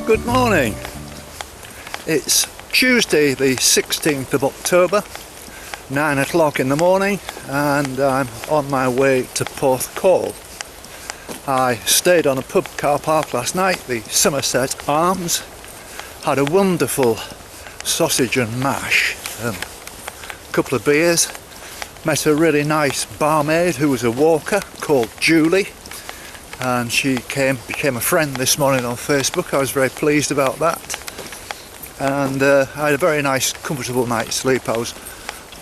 Good morning. It's Tuesday the 16th of October, 9 o'clock in the morning, and I'm on my way to Porthcawl. I stayed on a pub car park last night, the Somerset Arms, had a wonderful sausage and mash, a couple of beers, met a really nice barmaid who was a walker called Julie, and she became a friend this morning on Facebook. I was very pleased about that, and I had a very nice comfortable night's sleep. I was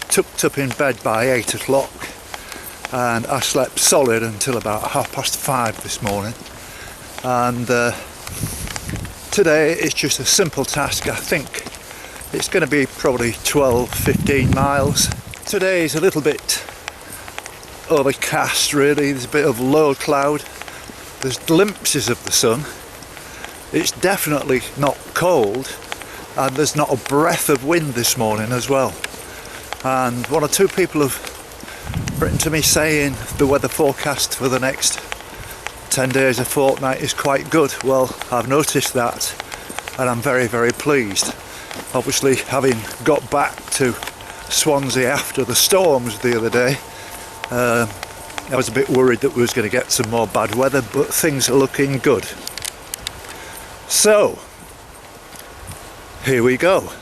tucked up in bed by 8 o'clock and I slept solid until about 5:30 this morning, and today it's just a simple task. I think it's going to be probably 12-15 miles. Today is a little bit overcast really, there's a bit of low cloud, there's glimpses of the sun, it's definitely not cold, and there's not a breath of wind this morning as well. And one or two people have written to me saying the weather forecast for the next 10 days, a fortnight, is quite good. Well, I've noticed that and I'm very, very pleased. Obviously, having got back to Swansea after the storms the other day, I was a bit worried that we was going to get some more bad weather, but things are looking good. So, here we go.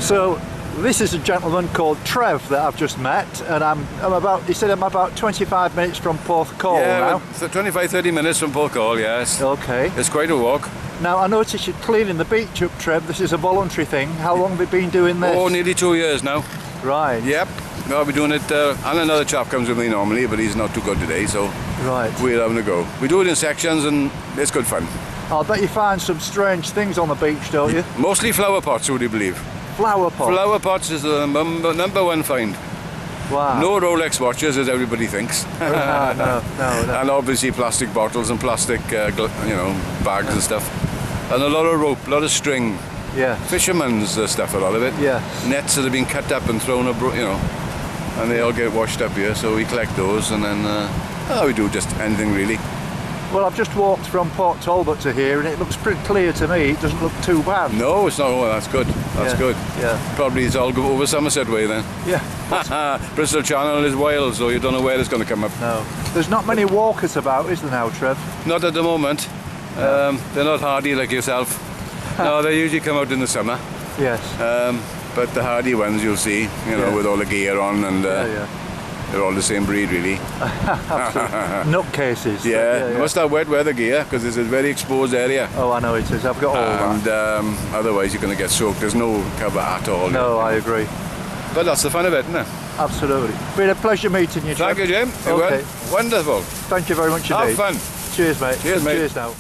So this is a gentleman called Trev that I've just met, and he said I'm about 25 minutes from Porthcawl now. Yeah, so 25-30 minutes from Porthcawl, yes. Okay. It's quite a walk. Now I noticed you're cleaning the beach up, Trev. This is a voluntary thing. How long have you been doing this? Oh, nearly 2 years now. Right. Yep. I'll be doing it, and another chap comes with me normally, but he's not too good today, so right. We're having a go. We do it in sections and it's good fun. I'll bet you find some strange things on the beach, don't you? Mostly flower pots, would you believe? Flower pots? Flower pots is the number one find. Wow. No Rolex watches, as everybody thinks. No. And obviously plastic bottles and plastic bags and stuff. And a lot of rope, a lot of string. Yeah. Fishermen's stuff, a lot of it. Yeah. Nets that have been cut up and thrown, and they all get washed up here, so we collect those, and then we do just anything really. Well, I've just walked from Port Talbot to here, and it looks pretty clear to me. It doesn't look too bad. No, it's not. Oh, that's good. That's good. Yeah. Probably it's all go over Somerset way then. Yeah. Bristol Channel is wild, so you don't know where it's going to come up. No. There's not many walkers about, is there now, Trev? Not at the moment. They're not hardy like yourself. No, they usually come out in the summer. Yes. But the hardy ones you'll see, you know, with all the gear on, and they're all the same breed, really. Nutcases. Yeah. Must have wet weather gear because it's a very exposed area. Oh, I know it is. I've got all that. And otherwise you're going to get soaked. There's no cover at all. No, I agree. But that's the fun of it, isn't it? Absolutely. Been a pleasure meeting you, Trev. Thank you, Jim. Okay. Wonderful. Thank you very much indeed. Have fun. Cheers, mate. Cheers, mate. Cheers now.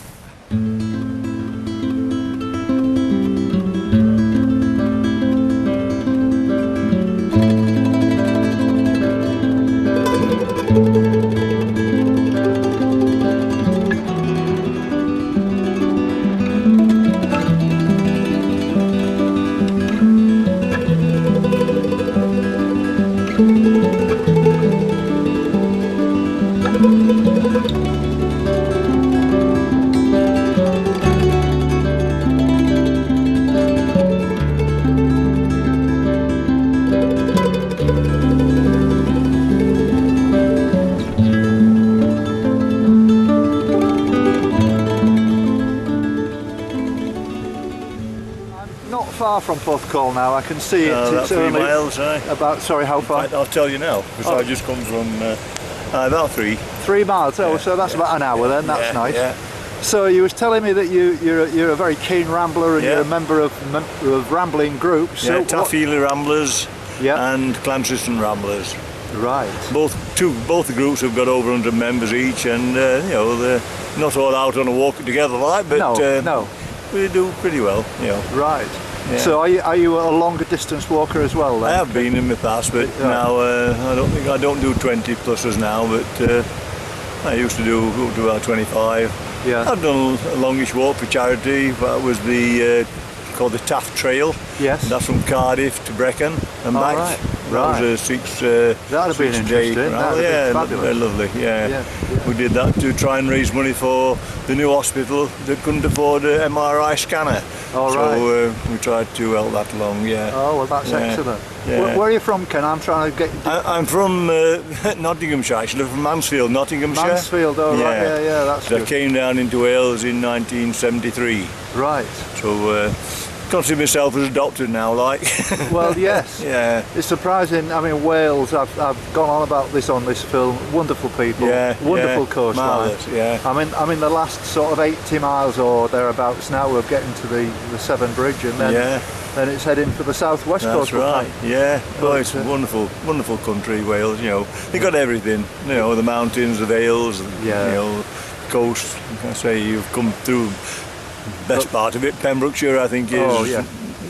Not far from Porthcawl now, I can see it. About It's 3 only miles, about, sorry, how far? I'll tell you now, because I just come from about 3. 3 miles, so that's about an hour then, that's nice. Yeah. So you was telling me that you're a very keen rambler and you're a member of rambling groups. Yeah, So Taffeely Ramblers and Clanciston Ramblers. Right. Both the groups have got over 100 members each, and you know, they're not all out on a walk together like, but no. we do pretty well, you know. Right. Yeah. So are you a longer distance walker as well then? I have been in the past, but now I don't do 20 pluses now, but I used to do up to about 25. Yeah. I've done a longish walk for charity. That was the called the Taft Trail. Yes. That's from Cardiff to Brecon and back. Right. That was a That'd have been six-day interesting. round. That'd have been Very fabulous. lovely. Yeah. We did that to try and raise money for the new hospital that couldn't afford an MRI scanner. So we tried to help that along. Yeah. Oh well, that's excellent. Yeah. Where are you from, Ken? I'm trying to get. I'm from Nottinghamshire, actually, from Mansfield, Nottinghamshire. Mansfield, right, yeah, that's good. I came down into Wales in 1973. Right. So consider myself as adopted now, like. Well, yes. Yeah. It's surprising. I mean, Wales. I've gone on about this on this film. Wonderful people. Yeah. Wonderful coastline. Marvellous, yeah. I'm in the last sort of 80 miles or thereabouts now. We're getting to the Severn Bridge, and then then it's heading for the southwest coast. That's right. Yeah. Oh, it's a wonderful country, Wales. You know, they got everything. You know, the mountains, the vales. You know, coast. Like I say, you've come through. Best part of it, Pembrokeshire, I think, is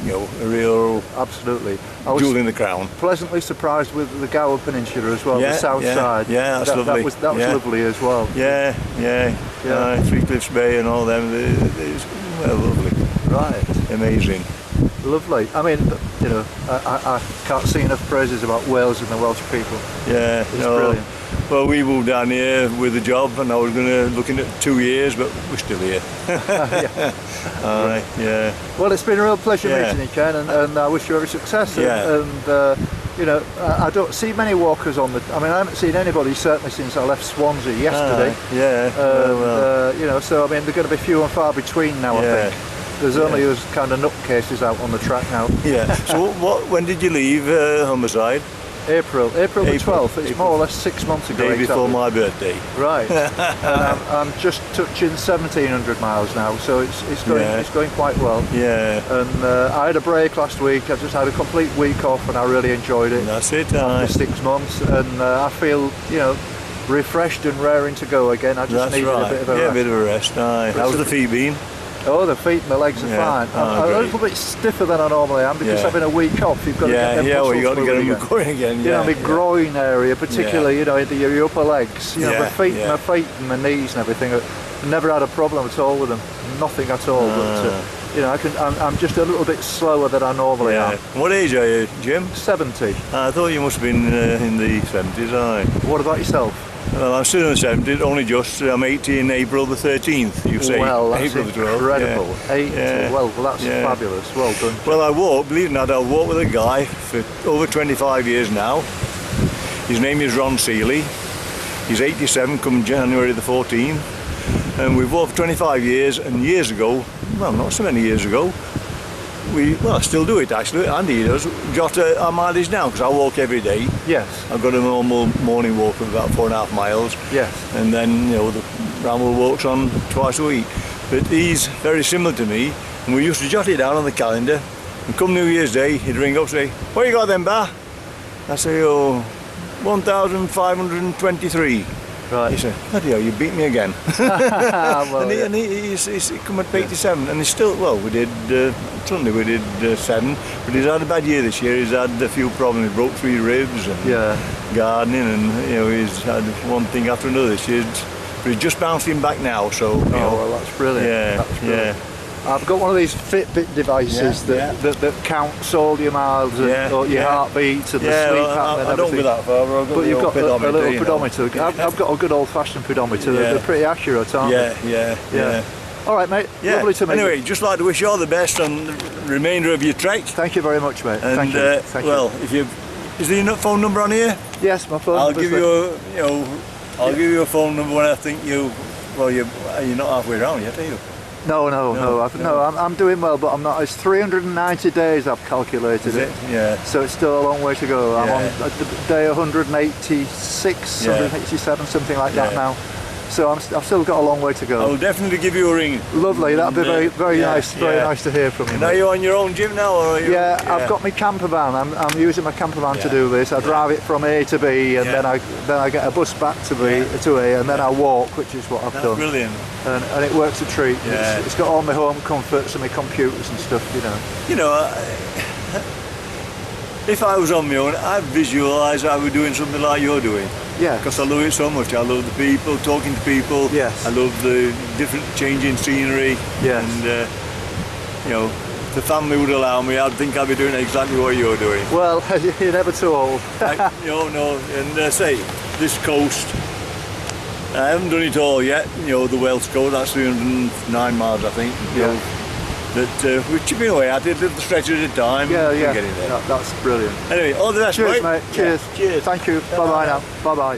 you know, a real absolutely jewel in the crown. Pleasantly surprised with the Gower Peninsula as well, the south side. Yeah, that's lovely. That was lovely as well. Yeah. Three Cliffs Bay and all them. It's lovely. Right. Amazing. Lovely. I mean, you know, I can't sing enough praises about Wales and the Welsh people. Yeah, it's brilliant. Well, we moved down here with a job, and I was looking at 2 years, but we're still here. All right. Yeah. Well, it's been a real pleasure meeting you, Ken, and I wish you every success. And you know, I don't see many walkers on the. I mean, I haven't seen anybody certainly since I left Swansea yesterday. You know, so I mean, they're going to be few and far between now. I think. There's only those kind of nutcases out on the track now. Yeah. So when did you leave Homicide? April the 12th. It's more or less 6 months ago. Day before my birthday. Right. And I'm just touching 1,700 miles now, so it's going quite well. Yeah. And I had a break last week. I just had a complete week off, and I really enjoyed it. That's it. After 6 months, and I feel, you know, refreshed and raring to go again. I just needed a bit of a rest. A bit of a rest. How's the feet been? Oh, the feet and the legs are fine. I'm a little bit stiffer than I normally am because having a week off, you've got to get them muscles you got to get them again. going again. You know, my groin area, particularly, you know, your upper legs, you know, my feet and my knees and everything. I've never had a problem at all with them, nothing at all. But you know, I'm just a little bit slower than I normally am. What age are you, Jim? 70. I thought you must have been in the 70s, What about yourself? Well, I'm still in the 70s, only just. I'm 80 in April the 13th, you say. Well, that's April the 12th. incredible. Yeah. 80. Yeah. Well, that's Yeah. fabulous. Well done. Well, I walk, believe it or not, I walk with a guy for over 25 years now. His name is Ron Seeley. He's 87, come January the 14th. And we've walked for 25 years, and years ago, well, not so many years ago, I still do it actually, Andy does, jot our mileage down, because I walk every day. Yes. I've got a normal morning walk of about 4.5 miles. Yes. And then, you know, the ramble walks on twice a week. But he's very similar to me, and we used to jot it down on the calendar, and come New Year's Day, he'd ring up and say, "What you got then, Bar?" I say, "Oh, 1,523. Right. He said, "Bloody hell, you beat me again." Well, and he's come at 87, and he's still, well, we did, Sunday we did 7, but he's had a bad year this year. He's had a few problems. He broke 3 ribs and gardening, and, you know, he's had one thing after another this year. But he's just bouncing back now, so, you know. well, that's brilliant. Yeah, That's brilliant. yeah. I've got one of these Fitbit devices that counts all your miles and or your heartbeat and the sleep pattern and I don't go that far, but you've got a little you know. pedometer. I've got a good old-fashioned pedometer. They're pretty accurate, aren't they? Yeah. All right, mate. Lovely to meet you. Anyway, just like to wish you all the best on the remainder of your trek. Thank you very much, mate. And, Thank you. Thank you. Well, is there your phone number on here? Yes, my phone. I'll give you I'll give you a phone number when I think you're not halfway around yet, are you? No. I'm doing well, but I'm not. It's 390 days I've calculated it. Yeah. So it's still a long way to go. I'm on Yeah. day 186, 187, something like that now. So I've still got a long way to go. I'll definitely give you a ring. Lovely. That'd be very nice. Very nice to hear from you. And are you on your own gym now, or are you? Yeah, I've got my camper van. I'm using my camper van to do this. I drive it from A to B, and then I get a bus back to A, and then I walk, which is what I've done. Brilliant. And it works a treat. Yeah. It's got all my home comforts and my computers and stuff, you know. You know, if I was on my own, I'd visualise I was doing something like you're doing. Yeah. Because I love it so much. I love the people, talking to people. Yes. I love the different changing scenery. Yes. And, you know, if the family would allow me, I'd think I'd be doing exactly what you're doing. Well, you're never too old. No. And say, this coast, I haven't done it all yet. You know, the Welsh coast, that's 309 miles, I think. You know, but we're chipping away at it, little stretch at a time. Yeah. Getting there. That's brilliant. Anyway, all the best, Cheers, mate. Cheers. Cheers. Thank you. Bye-bye now. Bye-bye.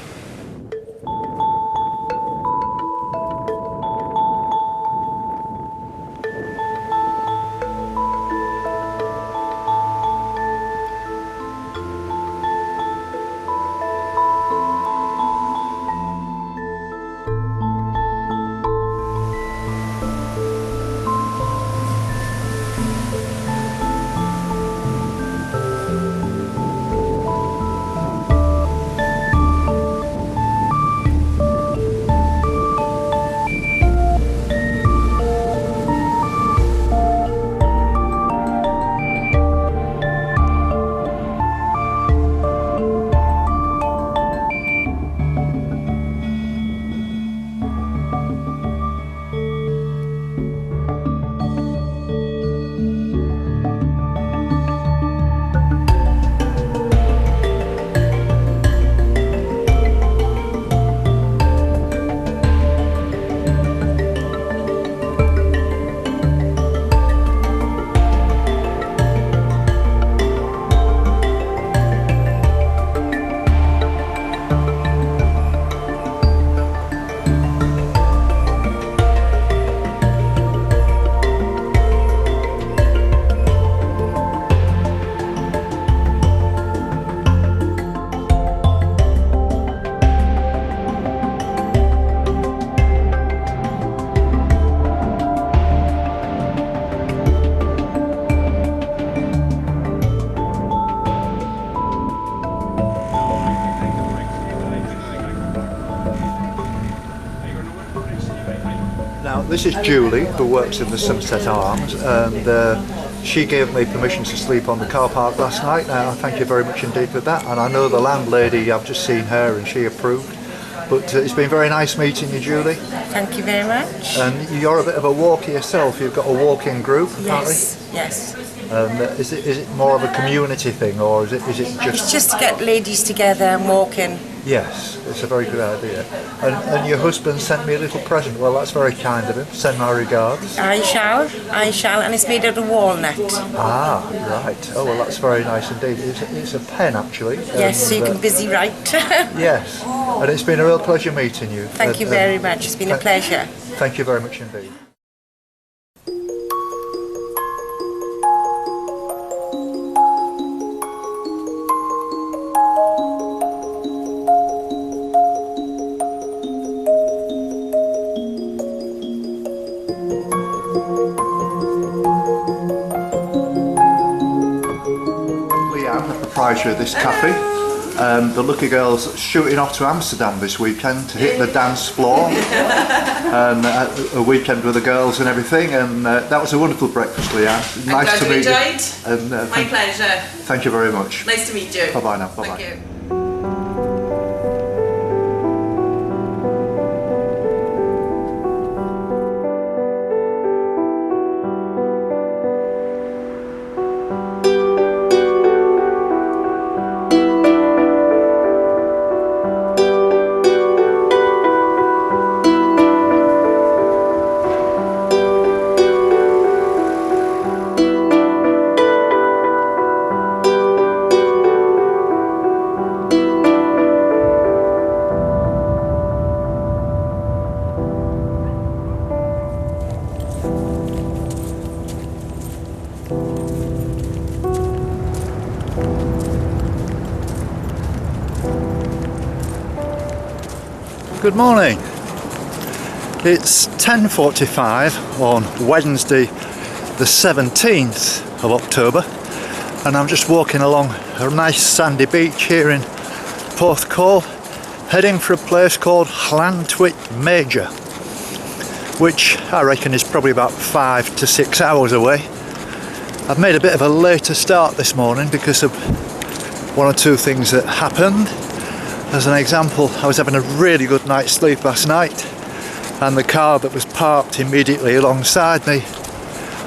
This is Julie, who works in the Sunset Arms, and she gave me permission to sleep on the car park last night. Thank you very much indeed for that. And I know the landlady, I've just seen her and she approved. But it's been very nice meeting you, Julie. Thank you very much. And you're a bit of a walker yourself. You've got a walking group, apparently. Yes. And is it more of a community thing, or is it just? It's just to get ladies together and walking. Yes, it's a very good idea. And your husband sent me a little present. Well, that's very kind of him. Send my regards. I shall, and it's made out of walnut. Ah, right. Oh, well, that's very nice indeed. It's a pen, actually. Yes, so you can busy write. Yes, and it's been a real pleasure meeting you. Thank you very much. It's been a pleasure. Thank you very much indeed. The proprietor of this cafe. The lucky girl's shooting off to Amsterdam this weekend to hit the dance floor and a weekend with the girls and everything, and that was a wonderful breakfast, Leanne. Nice to meet you. And, my pleasure. Thank you very much. Nice to meet you. Bye bye now. Bye bye. Thank you. Good morning. It's 10:45 on Wednesday the 17th of October, and I'm just walking along a nice sandy beach here in Porthcawl, heading for a place called LLantwit Major, which I reckon is probably about 5 to 6 hours away. I've made a bit of a later start this morning because of one or two things that happened. As an example, I was having a really good night's sleep last night, and the car that was parked immediately alongside me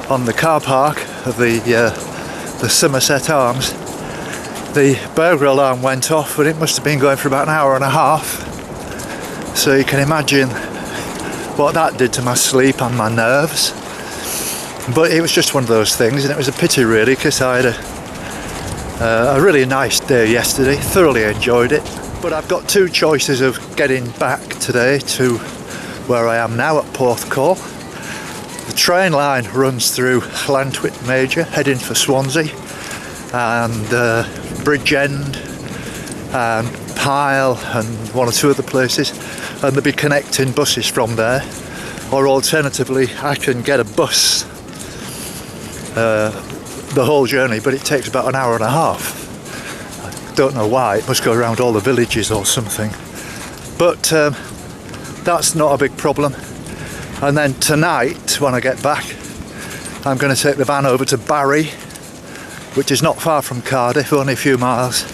on the car park of the Somerset Arms, the burglar alarm went off, and it must have been going for about an hour and a half. So you can imagine what that did to my sleep and my nerves. But it was just one of those things, and it was a pity really, because I had a really nice day yesterday, thoroughly enjoyed it. But I've got two choices of getting back today to where I am now at Porthcawl. The train line runs through LLantwit Major, heading for Swansea, and Bridgend and Pyle and one or two other places, and there'll be connecting buses from there. Or alternatively, I can get a bus the whole journey, but it takes about an hour and a half. Don't know why, it must go around all the villages or something, but that's not a big problem. And then tonight when I get back, I'm going to take the van over to Barry, which is not far from Cardiff, only a few miles,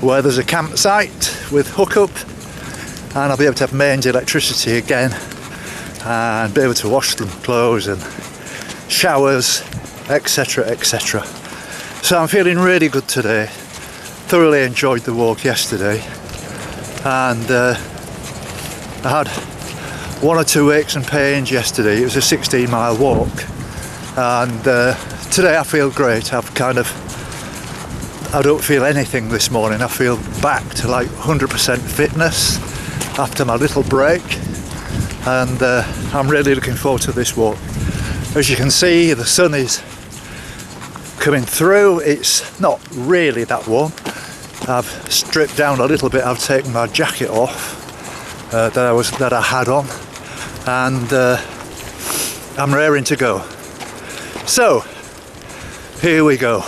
where there's a campsite with hookup, and I'll be able to have mains electricity again and be able to wash them clothes and showers, etc, etc. So I'm feeling really good today. Thoroughly enjoyed the walk yesterday, and I had one or two aches and pains yesterday. It was a 16-mile walk, and today I feel great. I don't feel anything this morning. I feel back to like 100% fitness after my little break, and I'm really looking forward to this walk. As you can see, the sun is coming through. It's not really that warm. I've stripped down a little bit. I've taken my jacket off that I had on, and I'm raring to go. So here we go.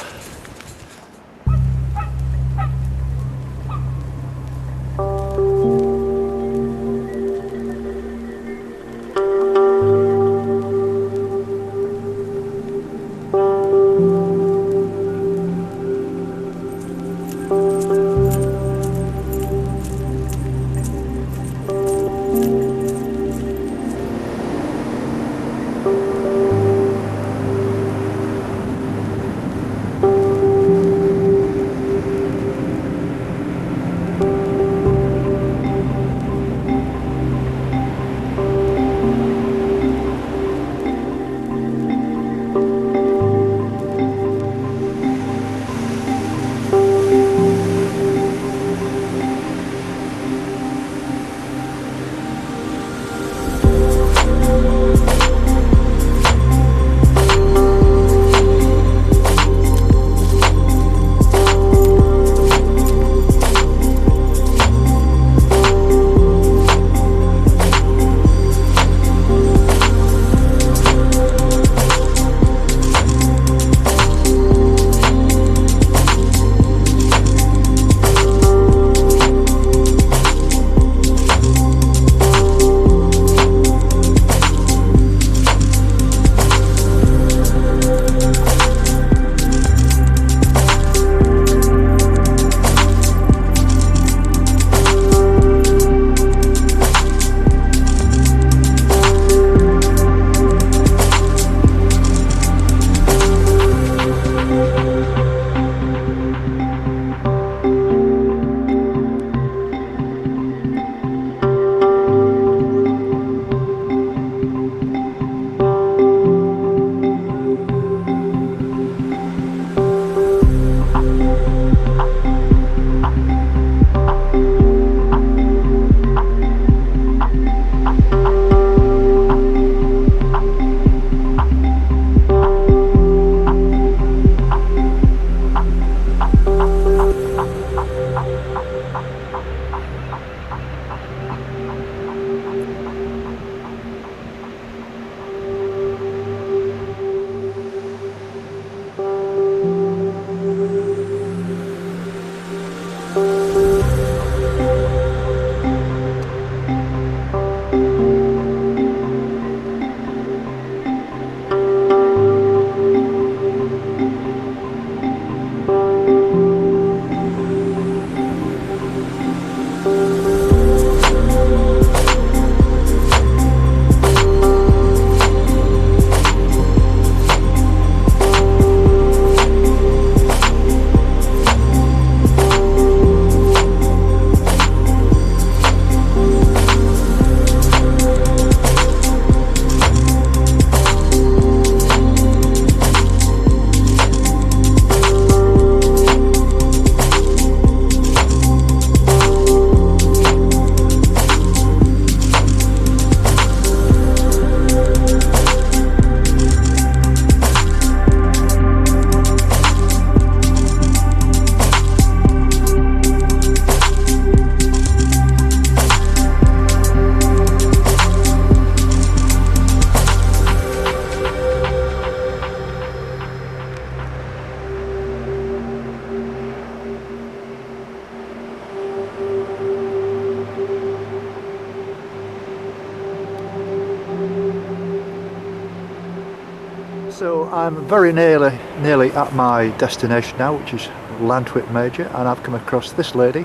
So I'm very nearly at my destination now, which is LLantwit Major, and I've come across this lady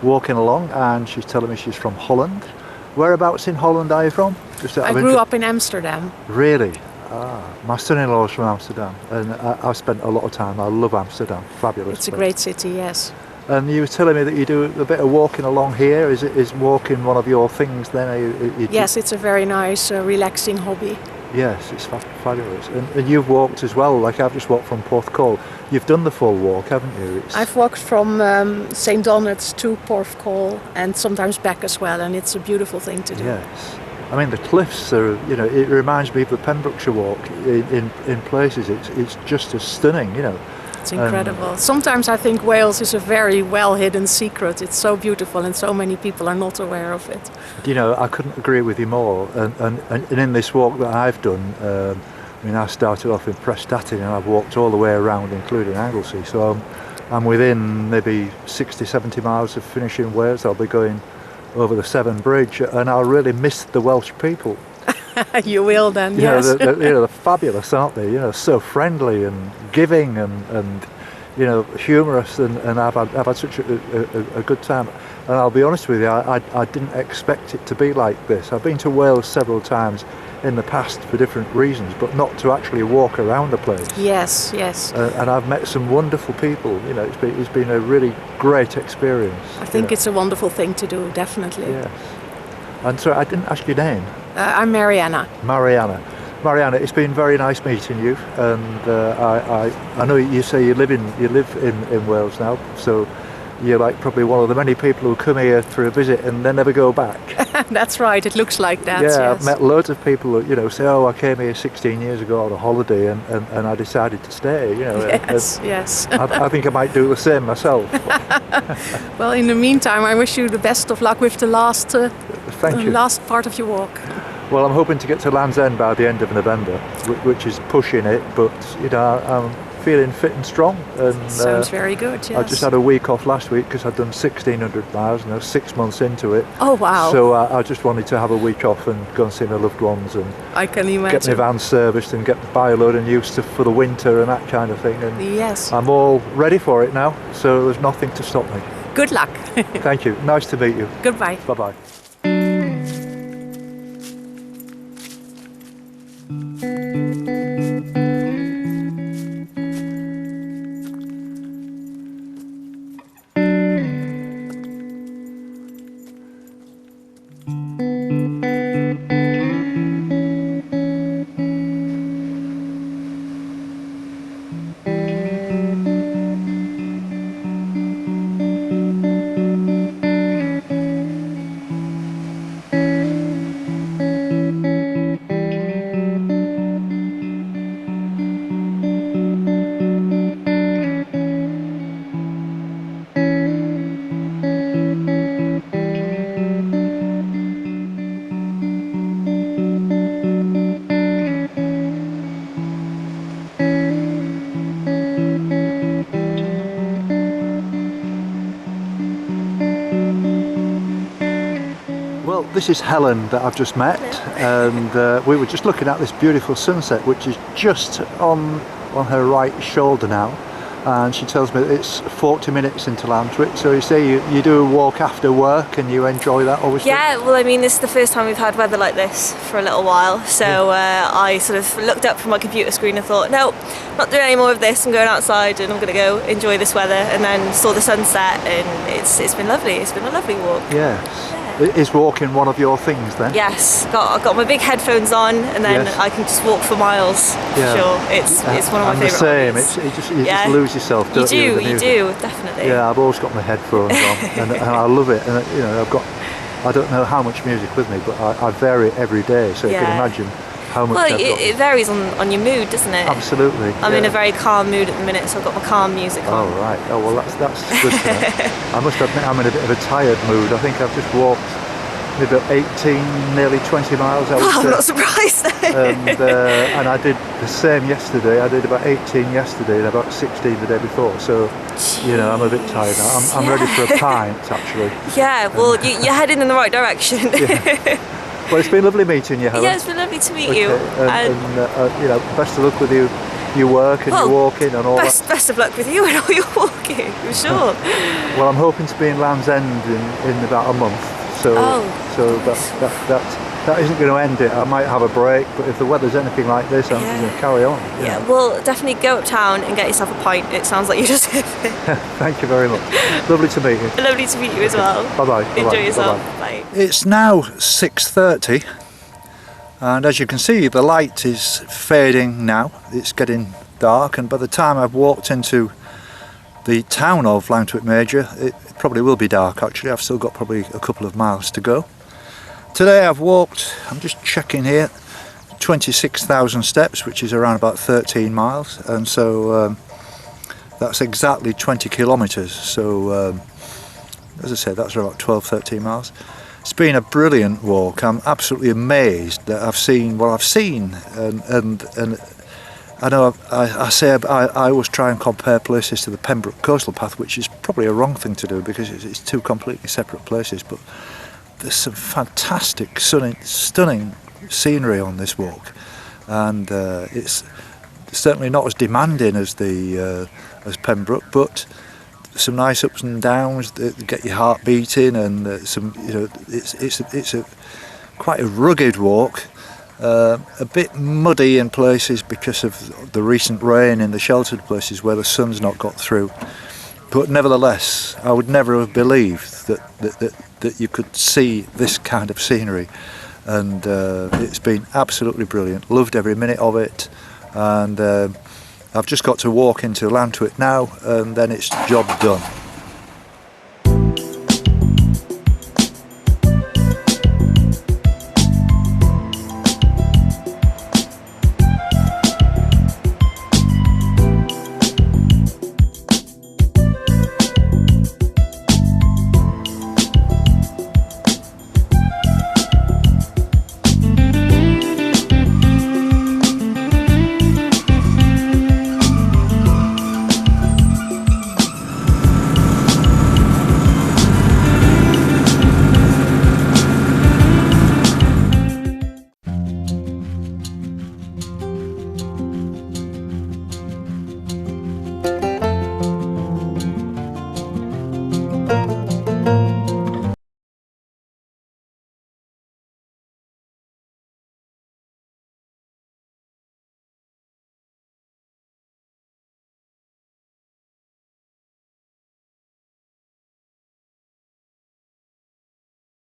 walking along, and she's telling me she's from Holland. Whereabouts in Holland are you from? I grew up in Amsterdam. Really? My son-in-law is from Amsterdam, and I've spent a lot of time. I love Amsterdam. Fabulous. It's a great city, yes. And you were telling me that you do a bit of walking along here. Is walking one of your things then? Yes, it's a very nice, relaxing hobby. Yes, it's fabulous. And you've walked as well, like I've just walked from Porthcawl. You've done the full walk, haven't you? I've walked from St. Donat's to Porthcawl and sometimes back as well, and it's a beautiful thing to do. Yes. I mean, the cliffs are, it reminds me of the Pembrokeshire walk in places. It's just as stunning, It's incredible. Sometimes I think Wales is a very well-hidden secret. It's so beautiful and so many people are not aware of it. I couldn't agree with you more. And in this walk that I've done, I started off in Prestatyn and I've walked all the way around, including Anglesey. So I'm within maybe 60, 70 miles of finishing Wales. I'll be going over the Severn Bridge, and I'll really miss the Welsh people. You will then, yes. They're fabulous, aren't they? So friendly and giving and humorous, and I've had such a good time. And I'll be honest with you, I didn't expect it to be like this. I've been to Wales several times in the past for different reasons, but not to actually walk around the place. Yes, yes. And I've met some wonderful people. It's been a really great experience. I think it's a wonderful thing to do, definitely. Yes. And so I didn't ask your name. I'm Mariana. Mariana, it's been very nice meeting you, and I know you say you live in Wales now, so you're like probably one of the many people who come here for a visit and then never go back. That's right, it looks like that. Yeah, yes. I've met loads of people who say, I came here 16 years ago on a holiday and I decided to stay. Yes, yes. I think I might do the same myself. Well, in the meantime, I wish you the best of luck with the last part of your walk. Well, I'm hoping to get to Land's End by the end of November, which is pushing it, but I'm feeling fit and strong. And sounds very good, yes. I just had a week off last week because I'd done 1,600 miles and I was 6 months into it. Oh, wow. So I just wanted to have a week off and go and see my loved ones and I can imagine. Get my van serviced and buy a load of new stuff for the winter and that kind of thing. And yes. I'm all ready for it now, so there's nothing to stop me. Good luck. Thank you. Nice to meet you. Goodbye. Bye-bye. Well, this is Helen that I've just met, and we were just looking at this beautiful sunset, which is just on her right shoulder now. And she tells me that it's 40 minutes into Lantwit. So you say you do a walk after work and you enjoy that, obviously? Yeah, well, I mean, this is the first time we've had weather like this for a little while. So I sort of looked up from my computer screen and thought, no, not doing any more of this. I'm going outside and I'm going to go enjoy this weather. And then saw the sunset, and it's been lovely. It's been a lovely walk. Yes. Is walking one of your things then? Yes, I've got my big headphones on, and then yes. I can just walk for miles. Yeah. Sure, it's one of my favourite. I'm the hobbies. same. You just lose yourself, don't you? You do, definitely. Yeah, I've always got my headphones on, and I love it. And I don't know how much music with me, but I vary it every day, so you can imagine how much. Well, it varies on your mood, doesn't it? Absolutely. I'm in a very calm mood at the minute, so I've got my calm music on. Oh right. Oh well, that's good to know. I must admit I'm in a bit of a tired mood. I think I've just walked maybe 18, nearly 20 miles. I'm not surprised. And I did the same yesterday. I did about 18 yesterday and about 16 the day before. So, I'm a bit tired now. I'm ready for a pint, actually. Yeah, well, you're heading in the right direction. Well, it's been lovely meeting you, Helen. Yeah, it's been lovely to meet you. You know, best of luck with your work and your walking and all that. Best of luck with you and all your walking, for sure. Well, I'm hoping to be in Land's End in about a month, so that isn't going to end it. I might have a break, but if the weather's anything like this, I'm going to carry on. Yeah, well, definitely go uptown and get yourself a pint. It sounds like you just hit it. Thank you very much. Lovely to meet you. Lovely to meet you as well. Bye-bye. Enjoy yourself. Bye-bye. Bye. It's now 6:30, and as you can see, the light is fading now. It's getting dark, and by the time I've walked into the town of LLantwit Major, it probably will be dark actually. I've still got probably a couple of miles to go. Today I've walked, I'm just checking here, 26,000 steps, which is around about 13 miles, and so that's exactly 20 kilometres, so as I said, that's about 12-13 miles. It's been a brilliant walk. I'm absolutely amazed that I've seen what I've seen, and I know I always try and compare places to the Pembroke Coastal Path, which is probably a wrong thing to do because it's two completely separate places, but there's some fantastic, stunning scenery on this walk, and it's certainly not as demanding as as Pembroke, but some nice ups and downs that get your heart beating, and some, you know, it's a quite a rugged walk, a bit muddy in places because of the recent rain in the sheltered places where the sun's not got through. But nevertheless, I would never have believed that you could see this kind of scenery, and it's been absolutely brilliant. Loved every minute of it, and I've just got to walk into LLantwit now, and then it's job done.